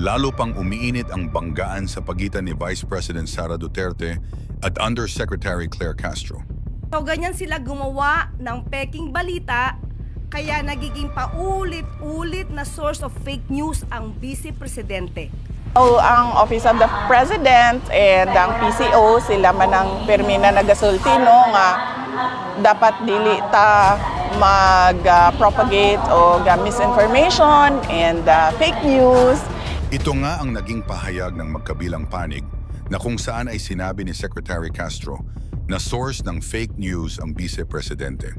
lalo pang umiinit ang banggaan sa pagitan ni Vice President Sara Duterte at Undersecretary Claire Castro. So ganyan sila gumawa ng peking balita, kaya nagiging paulit-ulit na source of fake news ang Vice Presidente. Ang Office of the President and ang PCO, sila man ang permi na nagasulti, no, nga dapat dili ta mag-propagate o misinformation and fake news. Ito nga ang naging pahayag ng magkabilang panig na kung saan ay sinabi ni Secretary Castro na source ng fake news ang Vice Presidente.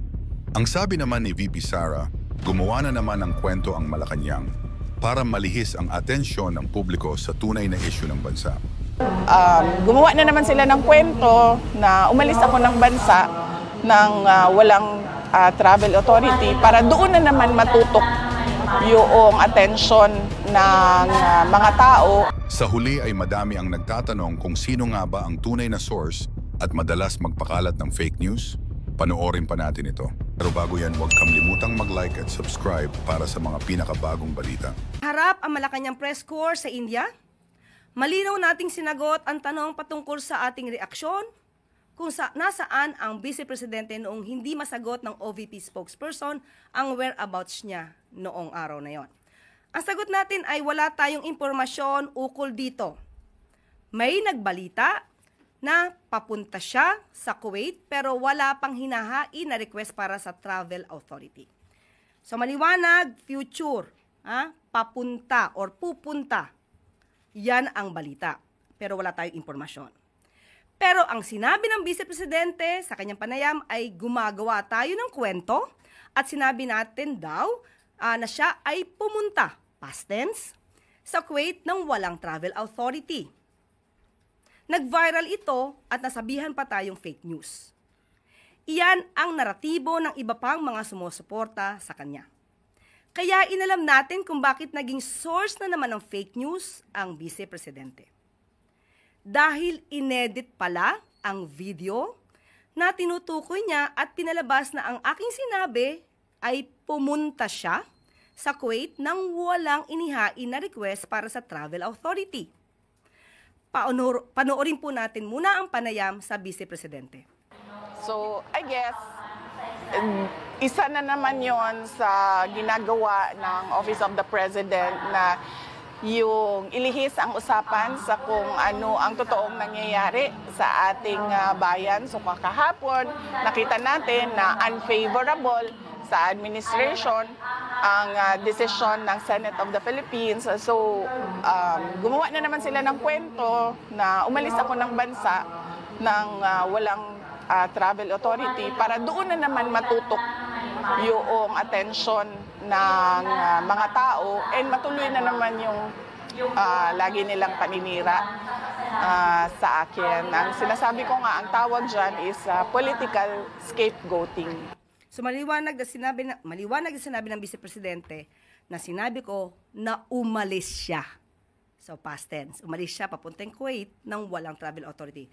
Ang sabi naman ni VP Sara, gumawa na naman ng kwento ang Malacanang para malihis ang atensyon ng publiko sa tunay na issue ng bansa. Gumawa na naman sila ng kwento na umalis ako ng bansa ng walang travel authority para doon na naman matutok yung atensyon ng mga tao. Sa huli ay madami ang nagtatanong kung sino nga ba ang tunay na source at madalas magpakalat ng fake news. Panoorin pa natin ito. Pero bago yan, huwag kamlimutang mag-like at subscribe para sa mga pinakabagong balita. Harap ang Malacanang Press Corps sa India. Malinaw nating sinagot ang tanong patungkol sa ating reaksyon kung nasaan ang Vice Presidente noong hindi masagot ng OVP spokesperson ang whereabouts niya noong araw na yon. Ang sagot natin ay wala tayong impormasyon ukol dito. May nagbalita na papunta siya sa Kuwait pero wala pang hinahain na request para sa travel authority. So maliwanag, future, papunta or pupunta, yan ang balita. Pero wala tayong impormasyon. Pero ang sinabi ng Vice Presidente sa kanyang panayam ay gumagawa tayo ng kwento at sinabi natin daw na siya ay pumunta, past tense, sa Kuwait ng walang travel authority. Nag-viral ito at nasabihan pa tayong fake news. Iyan ang naratibo ng iba pang mga sumusuporta sa kanya. Kaya inalam natin kung bakit naging source na naman ng fake news ang Vice Presidente. Dahil inedit pala ang video na tinutukoy niya at pinalabas na ang aking sinabi ay pumunta siya sa Kuwait nang walang inihain na request para sa travel authority. Panoorin po natin muna ang panayam sa Vice Presidente. So, I guess, isa na naman yon sa ginagawa ng Office of the President na yung ilihis ang usapan sa kung ano ang totoong nangyayari sa ating bayan. So kahapon, nakita natin na unfavorable sa administration ang desisyon ng Senate of the Philippines. So gumawa na naman sila ng kwento na umalis ako ng bansa ng walang travel authority para doon na naman matutok yung atensyon ng mga tao and matuloy na naman yung lagi nilang paninira sa akin. Ang sinasabi ko nga, ang tawag dyan is political scapegoating. So maliwanag na sinabi ng Vice Presidente na sinabi ko na umalis siya. So past tense, umalis siya papuntang Kuwait ng walang travel authority.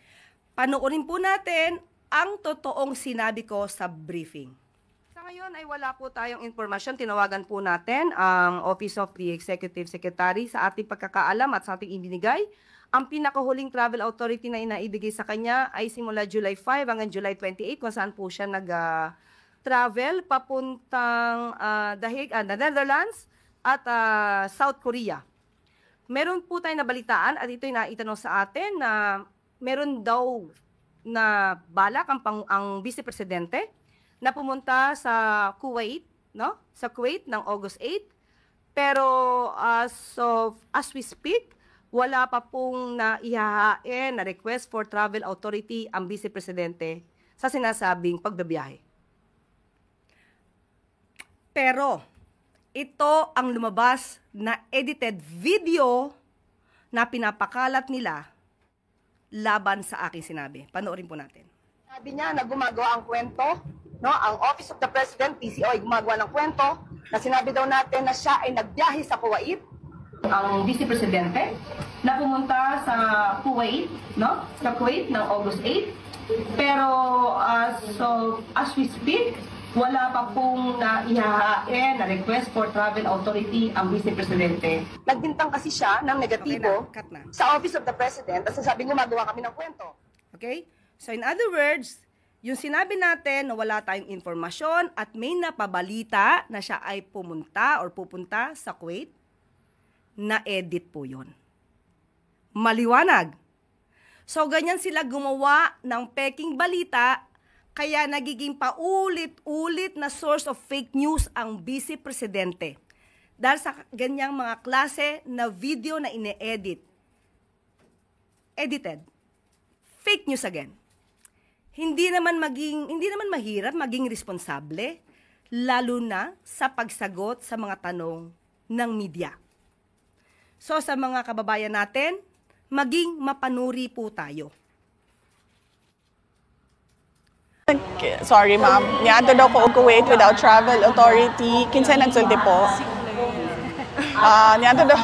Panoorin po natin ang totoong sinabi ko sa briefing. Sa ngayon ay wala po tayong informasyon. Tinawagan po natin ang Office of the Executive Secretary sa ating pagkakaalam at sa ating ibinigay. Ang pinakahuling travel authority na inaibigay sa kanya ay simula July 5 hanggang July 28 kung saan po siya nag-travel papuntang The Hague, Netherlands at South Korea. Meron po tayong nabalitaan at ito'y naitanong sa atin na meron daw na balak ang Vice Presidente na pumunta sa Kuwait, no? Sa Kuwait ng August 8. Pero as we speak, wala pa pong naihahain na request for travel authority ang Vice Presidente sa sinasabing pagbabiyahe. Pero ito ang lumabas na edited video na pinapakalat nila laban sa aking sinabi. Panoorin po natin. Sabi niya na gumagawa ang kwento, no? Ang Office of the President, PCO, ay gumagawa ng kwento na sinabi daw natin na siya ay nagbiyahe sa Kuwait. Ang Vice Presidente na pumunta sa Kuwait, no? Sa Kuwait ng August 8. Pero as we speak, wala pa pong naihahain na request for travel authority ang Vice Presidente. Nagbintang kasi siya ng negatibo Okay na, cut na. sa Office of the President at sasabing gumagawa kami ng kwento. Okay? So in other words, yung sinabi natin na wala tayong informasyon at may napabalita na siya ay pumunta or pupunta sa Kuwait, na-edit po yun. Maliwanag. So ganyan sila gumawa ng peking balita, kaya nagiging paulit-ulit na source of fake news ang Vice Presidente. Dahil sa ganyang mga klase na video na ine-edit. Edited. Fake news again. Hindi naman mahirap maging responsable, lalo na sa pagsagot sa mga tanong ng media. So sa mga kababayan natin, maging mapanuri po tayo. Sorry ma'am, niadto daw ko og Kuwait without travel authority. Kinsa nagsulti po? Niadto daw,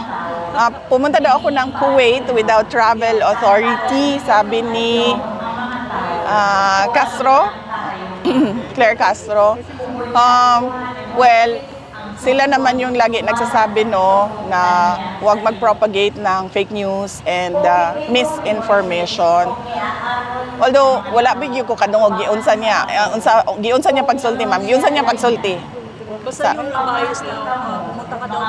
pumunta daw ako ng Kuwait without travel authority, sabi ni Castro, Claire Castro. Well, sila naman yung lagi nagsasabi no na huwag mag-propagate ng fake news and misinformation. Although wala bigyo ko kadungog giunsa niya pagsulti ma'am, giunsa niya pagsulti. Basta yung nabayos na pumunta ka daw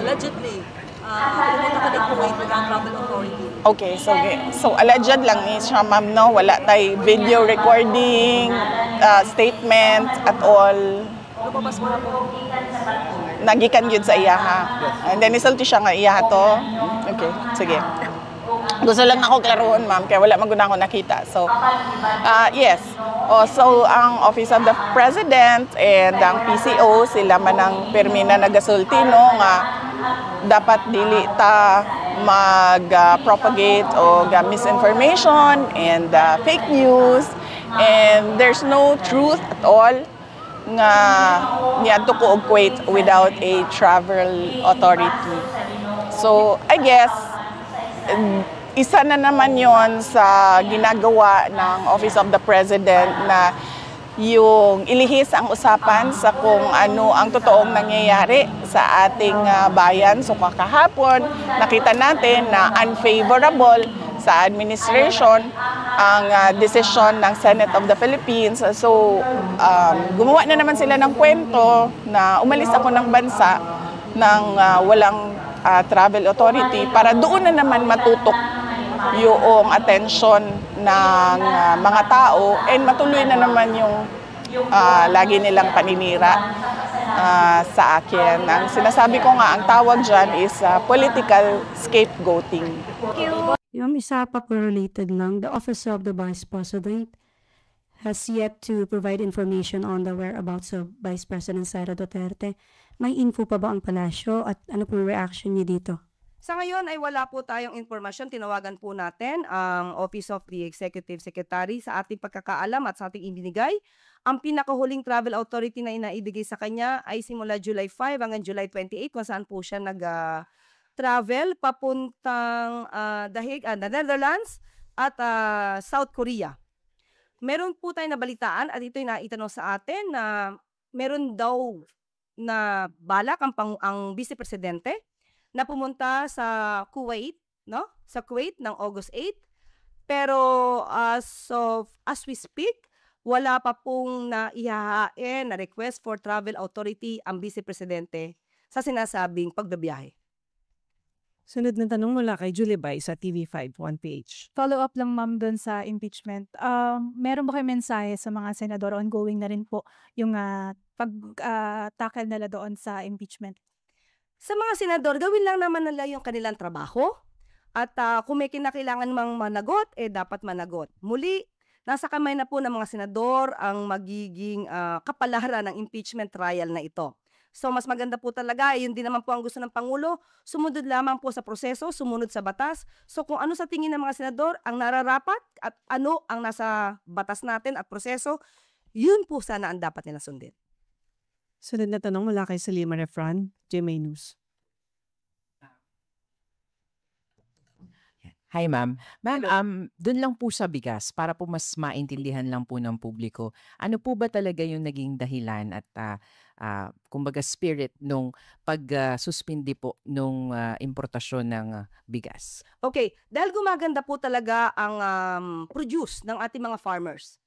allegedly pumunta ka daw Kuwait without travel authority. Okay, so alleged lang ni siya ma'am no, wala tay video recording, statement at all. Lumabas mo na po. Nagikan yun sa iyaha. And then isulti siya nga iyaha to. Okay, sige. Gusto lang ako klaruhon, ma'am, kaya wala maguna ako nakita. So, yes. So, ang Office of the President and ang PCO, sila man ang permi na nagasulti, no, nga dapat dili ta mag-propagate o misinformation and fake news. And there's no truth at all nga niadto ko og Kuwait without a travel authority. So, I guess, isa na naman yon sa ginagawa ng Office of the President na yung ilihis ang usapan sa kung ano ang totoong nangyayari sa ating bayan. So kakahapon, nakita natin na unfavorable sa administration ang decision ng Senate of the Philippines. So gumawa na naman sila ng kwento na umalis ako ng bansa ng walang travel authority para doon na naman matutok yung attention ng mga tao and matuloy na naman yung lagi nilang paninira sa akin. Ang sinasabi ko nga, ang tawag dyan is political scapegoating. Yung isa pa po related lang, the Office of the Vice President has yet to provide information on the whereabouts of Vice President Sara Duterte. May info pa ba ang palasyo at ano po reaction niyo dito? Sa ngayon ay wala po tayong informasyon. Tinawagan po natin ang Office of the Executive Secretary sa ating pagkakaalam at sa ating ibinigay. Ang pinakahuling travel authority na inaibigay sa kanya ay simula July 5 hanggang July 28 kung saan po siya nag-travel papuntang The Netherlands at South Korea. Meron po tayong nabalitaan at ito'y naitanong sa atin na meron daw na balak ang Vice Presidente na pumunta sa Kuwait, no? Sa Kuwait ng August 8. Pero as we speak, wala pa pong naihahain na request for travel authority ang Vice Presidente sa sinasabing pagbabiyahe. Sunod na tanong mula kay Julie Bay sa TV5 1PH. Follow up lang ma'am doon sa impeachment. Meron ba kayo mensahe sa mga senador, ongoing na rin po yung pag-tackle nila doon sa impeachment? Sa mga senador, gawin lang naman nila yung kanilang trabaho at kung may kinakailangan mang managot, dapat managot. Muli, nasa kamay na po ng mga senador ang magiging kapalaran ng impeachment trial na ito. So mas maganda po talaga, yun din naman po ang gusto ng Pangulo, sumunod lamang po sa proseso, sumunod sa batas. So kung ano sa tingin ng mga senador ang nararapat at ano ang nasa batas natin at proseso, yun po sana ang dapat nila sundin. Sunod na tanong mula kay Salima Refran, GMA News. Hi ma'am. Ma'am, Hello. dun lang po sa bigas para po mas maintindihan lang po ng publiko. Ano po ba talaga yung naging dahilan at kumbaga spirit nung pag-suspindi po nung importasyon ng bigas? Okay, dahil gumaganda po talaga ang produce ng ating mga farmers.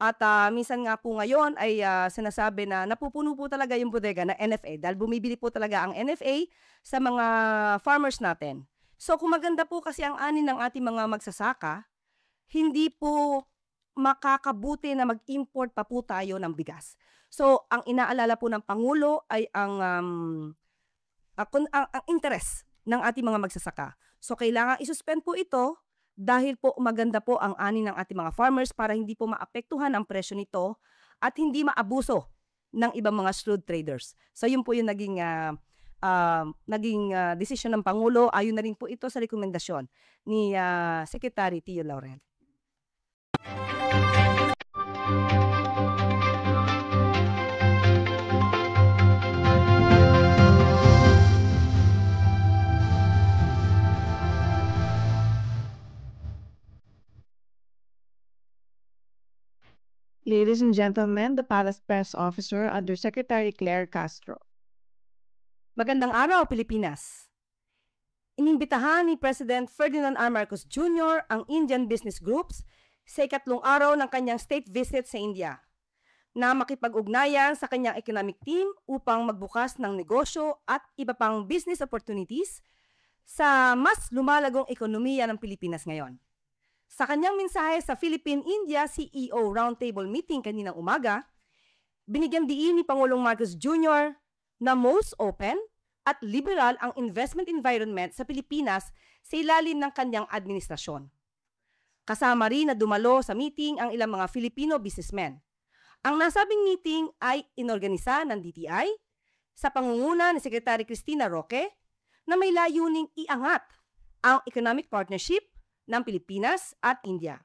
At minsan nga po ngayon ay sinasabi na napupuno po talaga yung bodega ng NFA dahil bumibili po talaga ang NFA sa mga farmers natin. So kung maganda po kasi ang ani ng ating mga magsasaka, hindi po makakabuti na mag-import pa po tayo ng bigas. So ang inaalala po ng Pangulo ay ang interest ng ating mga magsasaka. So kailangan isuspend po ito dahil po maganda po ang ani ng ating mga farmers para hindi po maapektuhan ang presyo nito at hindi maabuso ng ibang mga shrewd traders. So yun po yung naging desisyon ng Pangulo. Ayon na rin po ito sa rekomendasyon ni Secretary Tio Laurel. Ladies and gentlemen, the Palace Press Officer under Secretary Claire Castro. Magandang araw, Pilipinas! Inimbitahan ni President Ferdinand R. Marcos Jr. ang Indian business groups sa ikatlong araw ng kanyang state visit sa India na makipag-ugnayan sa kanyang economic team upang magbukas ng negosyo at iba pang business opportunities sa mas lumalagong ekonomiya ng Pilipinas ngayon. Sa kanyang mensahe sa Philippine-India CEO Roundtable Meeting kaninang umaga, binigyan diin ni Pangulong Marcos Jr. na most open at liberal ang investment environment sa Pilipinas sa ilalim ng kanyang administrasyon. Kasama rin na dumalo sa meeting ang ilang mga Filipino businessmen. Ang nasabing meeting ay inorganisa ng DTI sa pangunguna ni Secretary Cristina Roque na may layuning iangat ang economic partnership ng Pilipinas at India.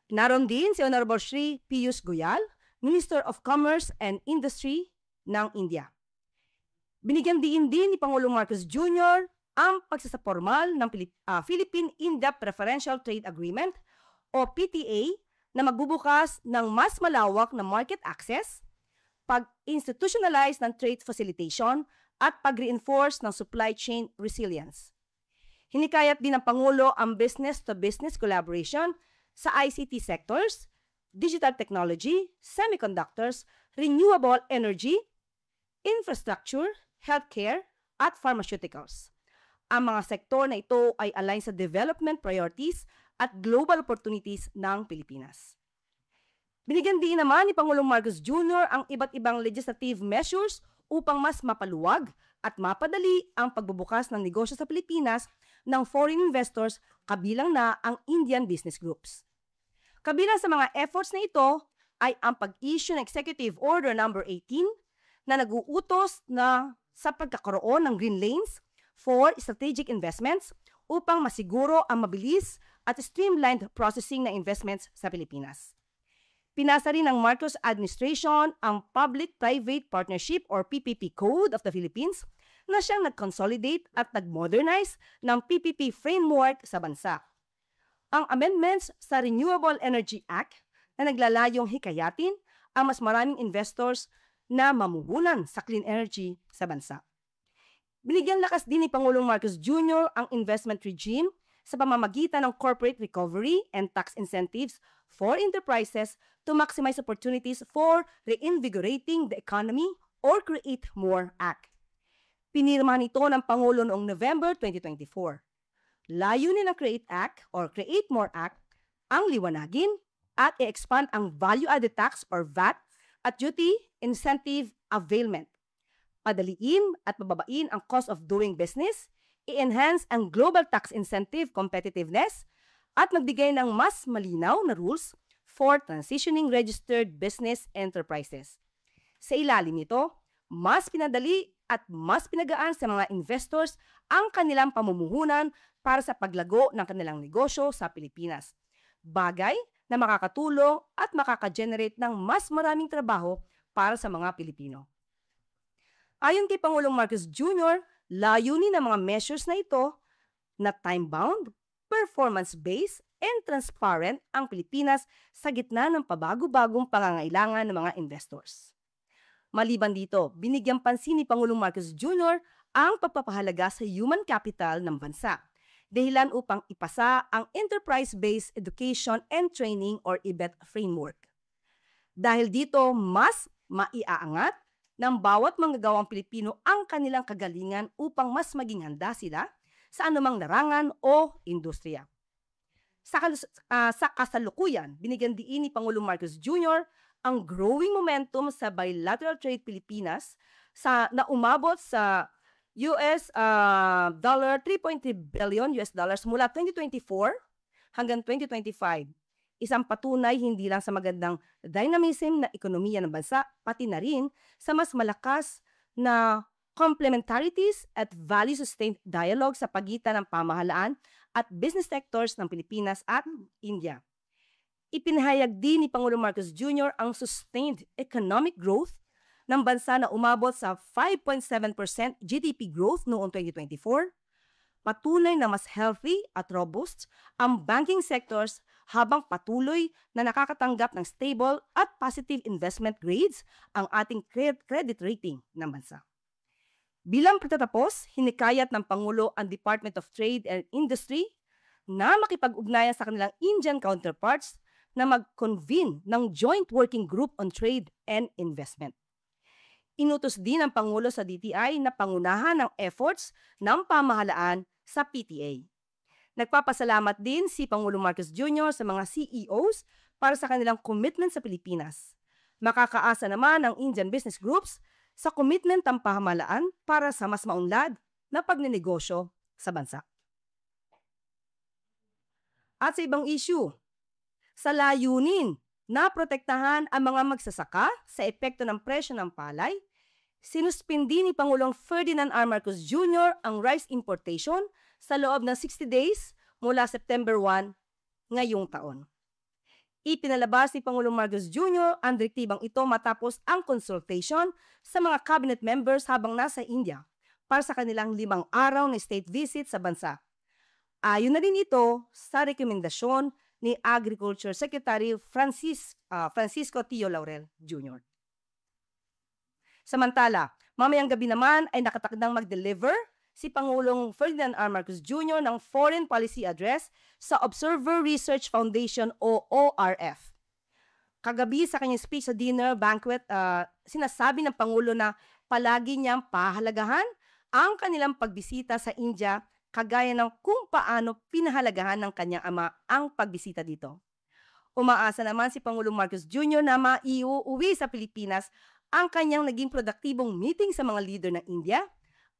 Naroon din si Honorable Shri Piyush Goyal, Minister of Commerce and Industry ng India. Binigyan din ni Pangulong Marcos Jr. ang pagsasapormal ng Philippine-India Preferential Trade Agreement o PTA na magbubukas ng mas malawak na market access, pag-institutionalize ng trade facilitation at pag-reinforce ng supply chain resilience. Hinikayat din ng Pangulo ang business-to-business collaboration sa ICT sectors, digital technology, semiconductors, renewable energy, infrastructure, healthcare, at pharmaceuticals. Ang mga sektor na ito ay align sa development priorities at global opportunities ng Pilipinas. Binigyan din naman ni Pangulong Marcos Jr. ang iba't ibang legislative measures upang mas mapaluwag at mapadali ang pagbubukas ng negosyo sa Pilipinas ng foreign investors kabilang na ang Indian business groups. Kabilang sa mga efforts na ito ay ang pag-issue ng Executive Order No. 18 na nag-uutos na sa pagkakaroon ng green lanes for strategic investments upang masiguro ang mabilis at streamlined processing ng investments sa Pilipinas. Pinasa rin ng Marcos Administration ang Public-Private Partnership or PPP Code of the Philippines na siyang nag-consolidate at nag-modernize ng PPP framework sa bansa. Ang amendments sa Renewable Energy Act na naglalayong hikayatin ang mas maraming investors na mamuhunan sa clean energy sa bansa. Binigyan lakas din ni Pangulong Marcos Jr. ang investment regime sa pamamagitan ng corporate recovery and tax incentives for enterprises to maximize opportunities for reinvigorating the economy or Create More Act. Pinirmahan ito ng Pangulo noong November 2024. Layunin ng Create Act or Create More Act ang liwanagin at i-expand ang value-added tax or VAT at duty incentive availment. Padaliin at pababain ang cost of doing business, i-enhance ang global tax incentive competitiveness, at magbigay ng mas malinaw na rules for transitioning registered business enterprises. Sa ilalim nito, mas pinadali at mas pinagaan sa mga investors ang kanilang pamumuhunan para sa paglago ng kanilang negosyo sa Pilipinas. Bagay na makakatulong at makaka-generate ng mas maraming trabaho para sa mga Pilipino. Ayon kay Pangulong Marcos Jr., layunin ng mga measures na ito na time-bound, performance-based and transparent ang Pilipinas sa gitna ng pabago-bagong pangangailangan ng mga investors. Maliban dito, binigyang pansin ni Pangulong Marcos Jr. ang pagpapahalaga sa human capital ng bansa, dahilan upang ipasa ang Enterprise-Based Education and Training or EBET framework. Dahil dito, mas maiaangat ng bawat manggagawang Pilipino ang kanilang kagalingan upang mas maging handa sila sa anumang larangan o industriya. Sa kasalukuyan, binigyan diin ni Pangulong Marcos Jr. ang growing momentum sa bilateral trade Pilipinas na umabot sa $3.3 billion mula 2024 hanggang 2025. Isang patunay hindi lang sa magandang dynamism na ekonomiya ng bansa, pati na rin sa mas malakas na complementarities at value-sustained dialogue sa pagitan ng pamahalaan at business sectors ng Pilipinas at India. Ipinahayag din ni Pangulong Marcos Jr. ang sustained economic growth ng bansa na umabot sa 5.7% GDP growth noong 2024, patunay na mas healthy at robust ang banking sectors habang patuloy na nakakatanggap ng stable at positive investment grades ang ating credit rating ng bansa. Bilang pagtatapos, hinikayat ng Pangulo ang Department of Trade and Industry na makipag-ugnayan sa kanilang Indian counterparts na mag-convene ng Joint Working Group on Trade and Investment. Inutos din ng Pangulo sa DTI na pangunahan ang efforts ng pamahalaan sa PTA. Nagpapasalamat din si Pangulong Marcos Jr. sa mga CEOs para sa kanilang commitment sa Pilipinas. Makakaasa naman ang Indian business groups sa commitment ng pamahalaan para sa mas maunlad na pagnenegosyo sa bansa. At sa ibang issue, sa layunin na protektahan ang mga magsasaka sa epekto ng presyo ng palay, sinuspindi ni Pangulong Ferdinand R. Marcos Jr. ang rice importation sa loob ng 60 days mula September 1 ngayong taon. Ipinalabas ni Pangulong Marcos Jr. ang direktibang ito matapos ang consultation sa mga cabinet members habang nasa India para sa kanilang 5 araw na state visit sa bansa. Ayon na rin ito sa rekomendasyon ni Agriculture Secretary Francisco Tio Laurel Jr. Samantala, mamayang gabi naman ay nakatakdang mag-deliver si Pangulong Ferdinand R. Marcos Jr. ng Foreign Policy Address sa Observer Research Foundation o ORF. Kagabi sa kanyang speech sa dinner banquet, sinasabi ng Pangulo na palagi niyang pahalagahan ang kanilang pagbisita sa India kagaya ng kung paano pinahalagahan ng kanyang ama ang pagbisita dito. Umaasa naman si Pangulong Marcos Jr. na maiuwi sa Pilipinas ang kanyang naging produktibong meeting sa mga leader ng India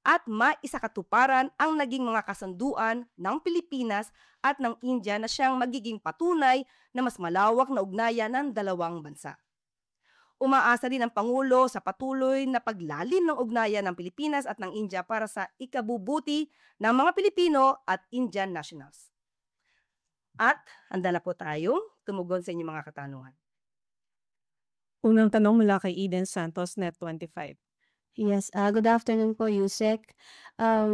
at maisakatuparan ang naging mga kasunduan ng Pilipinas at ng India na siyang magiging patunay na mas malawak na ugnayan ng dalawang bansa. Umaasa rin ang Pangulo sa patuloy na paglalim ng ugnayan ng Pilipinas at ng India para sa ikabubuti ng mga Pilipino at Indian nationals. At handa na po tayong tumugon sa inyong mga katanungan. Unang tanong mula kay Eden Santos, Net25. Yes, good afternoon po, Yusek.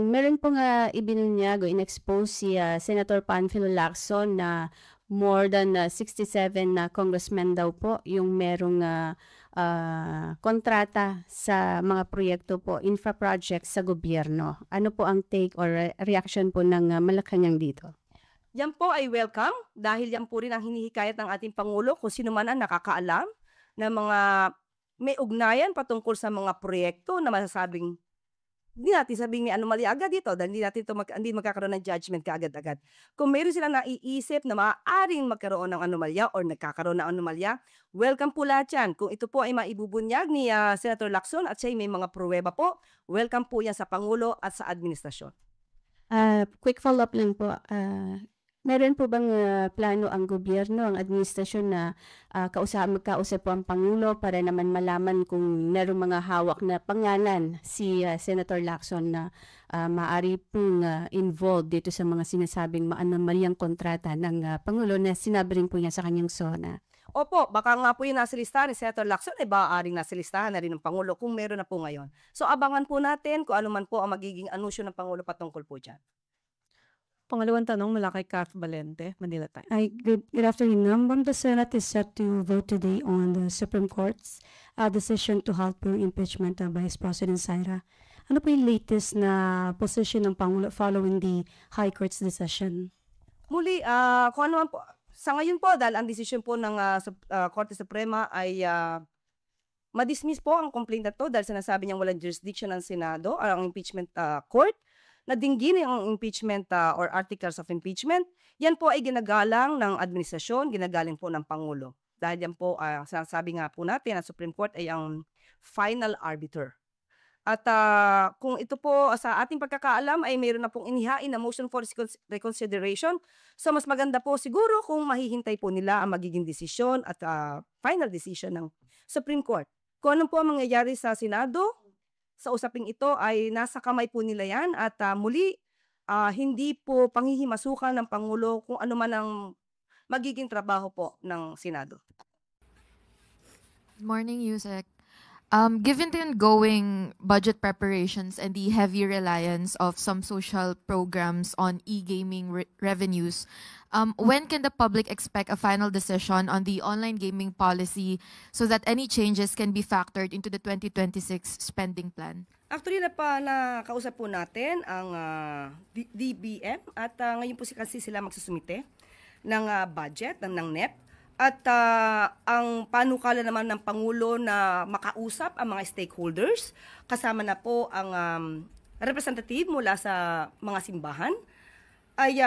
Meron po nga ibinunyag o in-expose si Senator Panfilo Lacson na more than 67 na congressmen daw po yung merong kontrata sa mga proyekto po, infra projects sa gobyerno. Ano po ang take or reaction po ng Malacanang dito? Yan po ay welcome dahil yan po rin ang hinihikayat ng ating Pangulo kung sino man ang nakakaalam ng mga may ugnayan patungkol sa mga proyekto na masasabing hindi natin sabing may anomalya agad dito dahil hindi magkakaroon ng judgment kaagad-agad. Kung mayroon silang naiisip na maaaring magkaroon ng anomalya or nagkakaroon ng anomalya, welcome po lahat yan. Kung ito po ay maibubunyag ni Senator Lacson at siya may mga pruweba po, welcome po yan sa Pangulo at sa administrasyon. Quick follow-up lang po. Meron po bang plano ang gobyerno, ang administrasyon na magkausap po ang Pangulo para naman malaman kung meron mga hawak na pangalan si Senator Lacson na maaari pong involved dito sa mga sinasabing maanomalyang kontrata ng Pangulo na sinabi rin po niya sa kanyang SONA? Opo, baka nga po yung nasa listahan ni Senator Lacson ay maaaring nasa listahan na rin ng Pangulo kung meron na po ngayon. So abangan po natin kung ano man po ang magiging anunsyo ng Pangulo patungkol po dyan. Pangalawang tanong mula kay Kath Valente, Manila Times. Good afternoon, ma'am. The Senate is set to vote today on the Supreme Court's decision to halt per impeachment of Vice President Sara. Ano po yung latest na position ng Pangulo following the High Court's decision? Muli, kung ano man po, sa ngayon po, dahil ang desisyon po ng Korte Suprema ay ma-dismiss po ang complaint na to dahil sinasabi niyang walang jurisdiction ng Senado o ang impeachment court na dinggin ang impeachment or articles of impeachment. Yan po ay ginagalang ng administrasyon, ginagaling po ng Pangulo. Dahil yan po, sinasabi nga po natin, ang Supreme Court ay ang final arbiter. At kung ito po sa ating pagkakaalam ay mayroon na pong inihain na motion for reconsideration. So mas maganda po siguro kung mahihintay po nila ang magiging desisyon at final decision ng Supreme Court. Kung ano po ang mangyayari sa Senado, sa usaping ito ay nasa kamay po nila yan at muli hindi po panghihimasukan ng Pangulo kung ano man ang magiging trabaho po ng Senado. Good morning, Yusek. Given the ongoing budget preparations and the heavy reliance of some social programs on e-gaming revenues, when can the public expect a final decision on the online gaming policy so that any changes can be factored into the 2026 spending plan? Actually, nakausap po natin ang DBM at ngayon po kasi sila magsusumite ng budget, ng NEP. At ang panukala naman ng Pangulo na makausap ang mga stakeholders, kasama na po ang representative mula sa mga simbahan, ay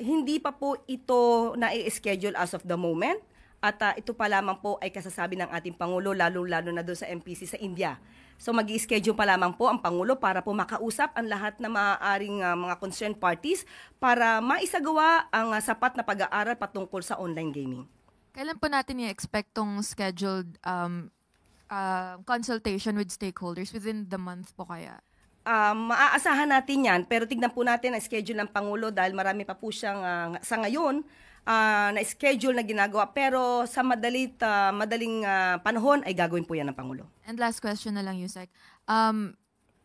hindi pa po ito na-schedule as of the moment. At ito pa lamang po ay kasasabi ng ating Pangulo, lalo-lalo na doon sa MPC sa India. So mag-i-schedule pa lamang po ang Pangulo para po makausap ang lahat na maaaring mga concerned parties para maisagawa ang sapat na pag-aaral patungkol sa online gaming. Kailan po natin i-expect tong scheduled consultation with stakeholders? Within the month po kaya? Maaasahan natin yan, pero tignan po natin ang schedule ng Pangulo dahil marami pa po siyang sa ngayon na schedule na ginagawa. Pero sa madaling panahon ay gagawin po yan ng Pangulo. And last question na lang, Yusek.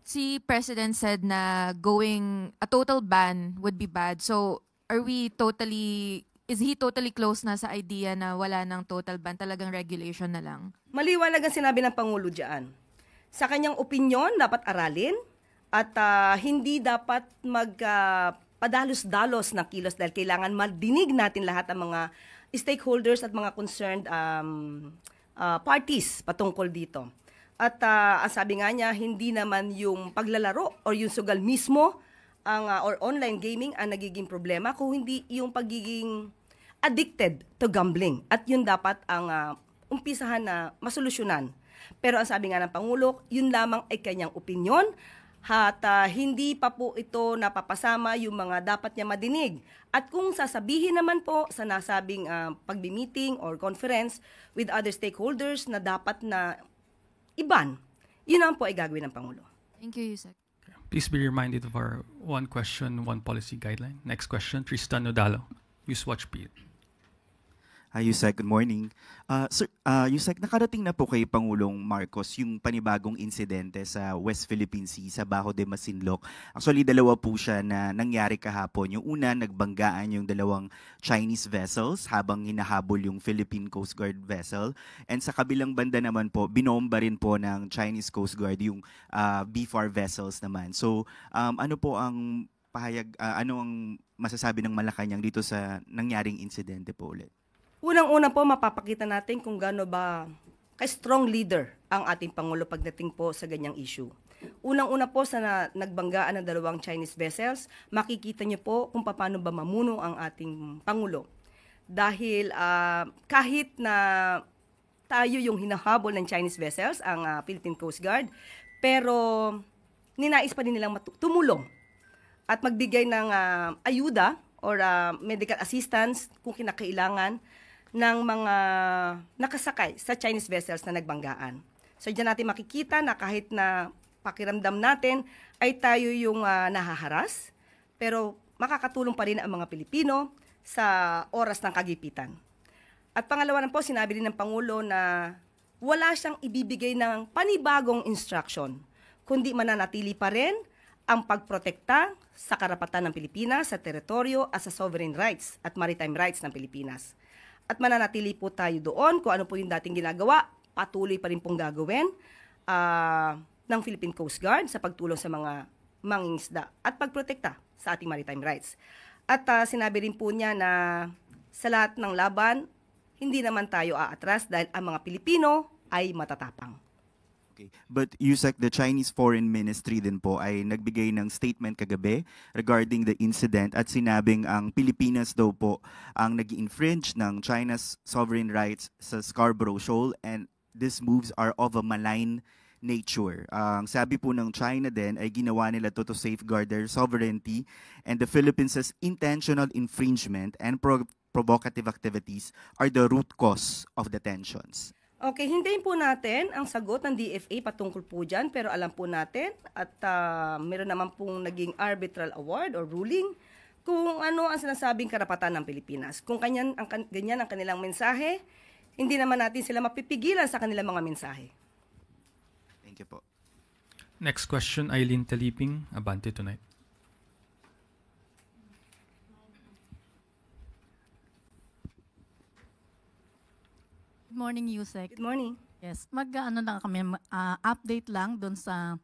Si President said na a total ban would be bad. So is he totally close na sa idea na wala ng total ban, talagang regulation na lang? Maliwanag ang sinabi ng Pangulo dyan. Sa kanyang opinyon, dapat aralin at hindi dapat padalos-dalos ng kilos dahil kailangan madinig natin lahat ang mga stakeholders at mga concerned parties patungkol dito. At ang sabi nga niya, hindi naman yung paglalaro o yung sugal mismo or online gaming ang nagiging problema, kung hindi yung pagiging addicted to gambling. At yun dapat ang umpisahan na masolusyonan. Pero ang sabi nga ng Pangulo, yun lamang ay kanyang opinyon at hindi pa po ito napapasama yung mga dapat niya madinig. At kung sasabihin naman po sa nasabing pagbi-meeting or conference with other stakeholders na dapat na iban, yun naman po ay gagawin ng Pangulo. Thank you, Yusek. Please be reminded of our one question, one policy guideline. Next question, Tristan Nodalo, Newswatch PH. Hi, Yusek. Good morning. Sir, Yusek, nakarating na po kay Pangulong Marcos yung panibagong insidente sa West Philippine Sea, sa Bajo de Masinloc. Actually, dalawa po siya na nangyari kahapon. Yung una, nagbanggaan yung dalawang Chinese vessels habang hinahabol yung Philippine Coast Guard vessel. And sa kabilang banda naman po, binomba rin po ng Chinese Coast Guard yung BFAR vessels naman. So, ano po ang ano ang masasabi ng Malacanang dito sa nangyaring insidente po ulit? Unang-una po, mapapakita natin kung gaano ba ka-strong leader ang ating Pangulo pagdating po sa ganyang issue. Unang-una po sa nagbanggaan ng dalawang Chinese vessels, makikita niyo po kung paano ba mamuno ang ating Pangulo. Dahil kahit na tayo yung hinahabol ng Chinese vessels, ang Philippine Coast Guard, pero ninais pa din nilang tumulong at magbigay ng ayuda or medical assistance kung kinakailangan ng mga nakasakay sa Chinese vessels na nagbanggaan. So diyan natin makikita na kahit na pakiramdam natin ay tayo yung nahaharas, pero makakatulong pa rin ang mga Pilipino sa oras ng kagipitan. At pangalawa na po, sinabi din ng Pangulo na wala siyang ibibigay ng panibagong instruction, kundi mananatili pa rin ang pagprotekta sa karapatan ng Pilipinas sa teritoryo at sa sovereign rights at maritime rights ng Pilipinas. At mananatili po tayo doon kung ano po yung dating ginagawa, patuloy pa rin pong gagawin ng Philippine Coast Guard sa pagtulong sa mga mangingisda at pagprotekta sa ating maritime rights. At sinabi rin po niya na sa lahat ng laban, hindi naman tayo aatras dahil ang mga Pilipino ay matatapang. Okay. But Yusek, the Chinese Foreign Ministry din po ay nagbigay ng statement kagabi regarding the incident at sinabing ang Pilipinas daw po ang nag-infringe ng China's sovereign rights sa Scarborough Shoal and these moves are of a malign nature. Ang sabi po ng China din ay ginawa nila to safeguard their sovereignty and the Philippines' intentional infringement and provocative activities are the root cause of the tensions. Okay, hintayin po natin ang sagot ng DFA patungkol po dyan, pero alam po natin at meron naman pong naging arbitral award or ruling kung ano ang sinasabing karapatan ng Pilipinas. Kung ganyan ang kanilang mensahe, hindi naman natin sila mapipigilan sa kanilang mga mensahe. Thank you po. Next question, Eileen Taliping, Abante Tonight. Good morning, Yusek. Good morning. Yes, mag-ano lang kami, update lang doon sa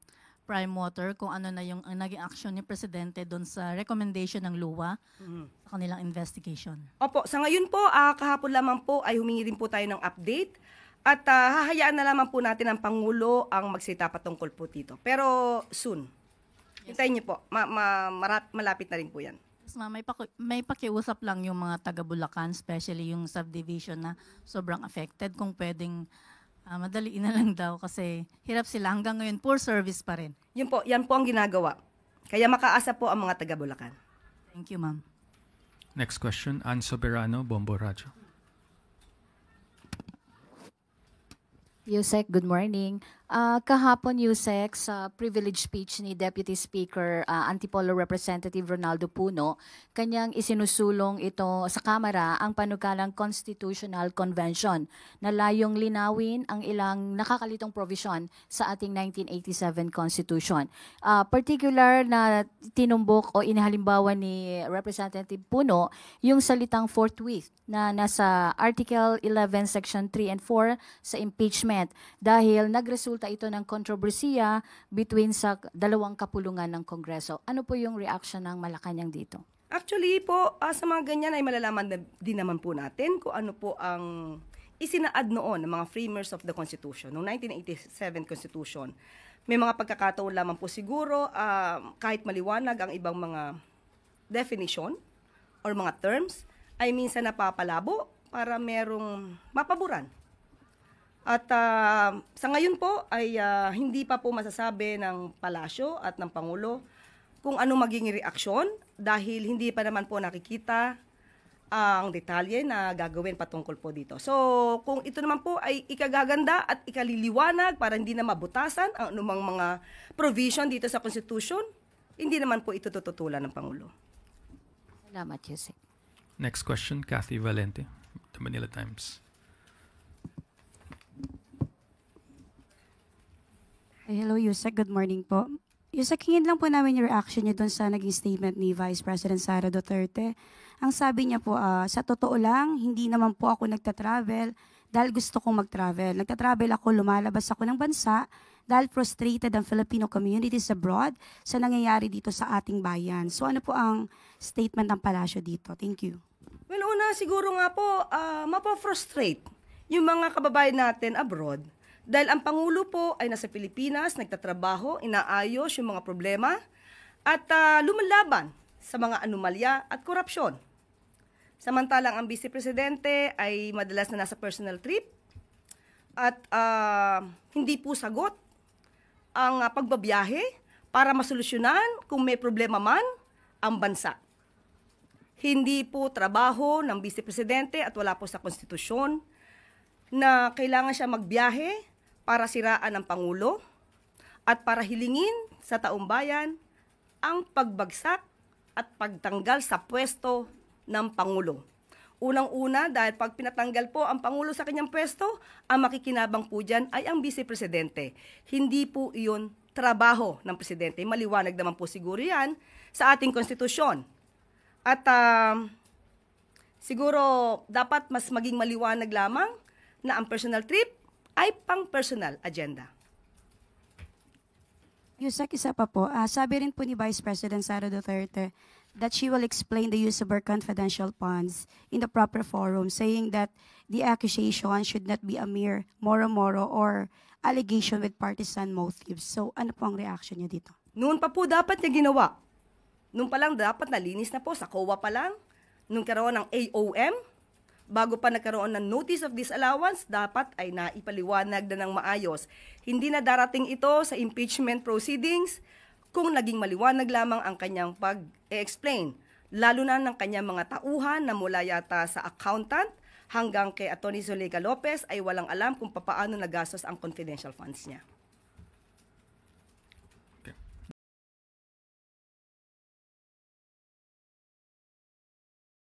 Prime Water kung ano na yung naging action ni Presidente doon sa recommendation ng LUWA sa kanilang investigation. Opo, sa ngayon po, kahapon lamang po ay humingi rin po tayo ng update at hahayaan na lamang po natin ang Pangulo ang magsita patungkol po dito. Pero soon. Hintayin niyo po, malapit na rin po yan. May pakiusap lang yung mga taga Bulacan, especially yung subdivision na sobrang affected. Kung pwedeng madaliin na lang daw kasi hirap sila hanggang ngayon, poor service pa rin. Yan po ang ginagawa. Kaya makaasa po ang mga taga Bulacan. Thank you, ma'am. Next question, Ann Soberano, Bombo Radyo. Yusek, good morning. Kahapon, Yusek, sa privilege speech ni Deputy Speaker Antipolo Representative Ronaldo Puno, kanyang isinusulong ito sa Kamara ang panukalang Constitutional Convention na layong linawin ang ilang nakakalitong provision sa ating 1987 Constitution. Particular na tinumbok o inihalimbawa ni Representative Puno yung salitang forthwith na nasa Article 11, Section 3 and 4 sa impeachment dahil nagresulta ito ng kontrobersiya between sa dalawang kapulungan ng Kongreso. Ano po yung reaction ng Malacanang dito? Actually po, sa mga ganyan ay malalaman din naman po natin kung ano po ang isinaad noon ng mga framers of the Constitution, noong 1987 Constitution. May mga pagkakataon lamang po siguro, kahit maliwanag ang ibang mga definition or mga terms, ay minsan napapalabo para merong mapaboran. At sa ngayon po ay hindi pa po masasabi ng Palasyo at ng Pangulo kung ano magiging reaksyon dahil hindi pa naman po nakikita ang detalye na gagawin patungkol po dito. So kung ito naman po ay ikagaganda at ikaliliwanag para hindi na mabutasan ang anumang mga provision dito sa Constitution, hindi naman po ito tututulan ng Pangulo. Salamat, Yusek. Next question, Kathy Valente, The Manila Times. Hello, Yusek. Good morning po. Yusek, hingin lang po namin yung reaction niyo doon sa naging statement ni Vice President Sara Duterte. Ang sabi niya po, sa totoo lang, hindi naman po ako nagtatravel dahil gusto kong mag-travel. Nagtatravel ako, lumalabas ako ng bansa dahil frustrated ang Filipino communities abroad sa nangyayari dito sa ating bayan. So ano po ang statement ng Palasyo dito? Thank you. Well, una siguro nga po, mapa-frustrate yung mga kababayan natin abroad. Dahil ang Pangulo po ay nasa Pilipinas, nagtatrabaho, inaayos yung mga problema at lumalaban sa mga anomalya at korupsyon. Samantalang ang Vice Presidente ay madalas na nasa personal trip at hindi po sagot ang pagbabiyahe para masolusyonan kung may problema man ang bansa. Hindi po trabaho ng Vice Presidente at wala po sa konstitusyon na kailangan siya magbiyahe para siraan ng Pangulo at para hilingin sa taong bayan ang pagbagsak at pagtanggal sa pwesto ng Pangulo. Unang-una, dahil pag pinatanggal po ang Pangulo sa kanyang pwesto, ang makikinabang po dyan ay ang Vice Presidente. Hindi po iyon trabaho ng presidente. Maliwanag naman po siguro yan sa ating konstitusyon. At siguro dapat mas maging maliwanag lamang na ang personal trip ay pang-personal agenda. Yusek, isa pa po. Sabi rin po ni Vice President Sara Duterte that she will explain the use of her confidential funds in the proper forum, saying that the accusation should not be a mere moro-moro or allegation with partisan motives. So, ano po ang reaction niyo dito? Noon pa po dapat niya ginawa. Noon pa lang dapat nalinis na po sa COA pa lang. Nung karoon ng AOM, bago pa nagkaroon ng notice of disallowance, dapat ay naipaliwanag na ng maayos. Hindi na darating ito sa impeachment proceedings kung naging maliwanag lamang ang kanyang pag-explain. Lalo na ng kanyang mga tauhan na mula yata sa accountant hanggang kay Atty. Zuleika Lopez ay walang alam kung paano nagastos ang confidential funds niya.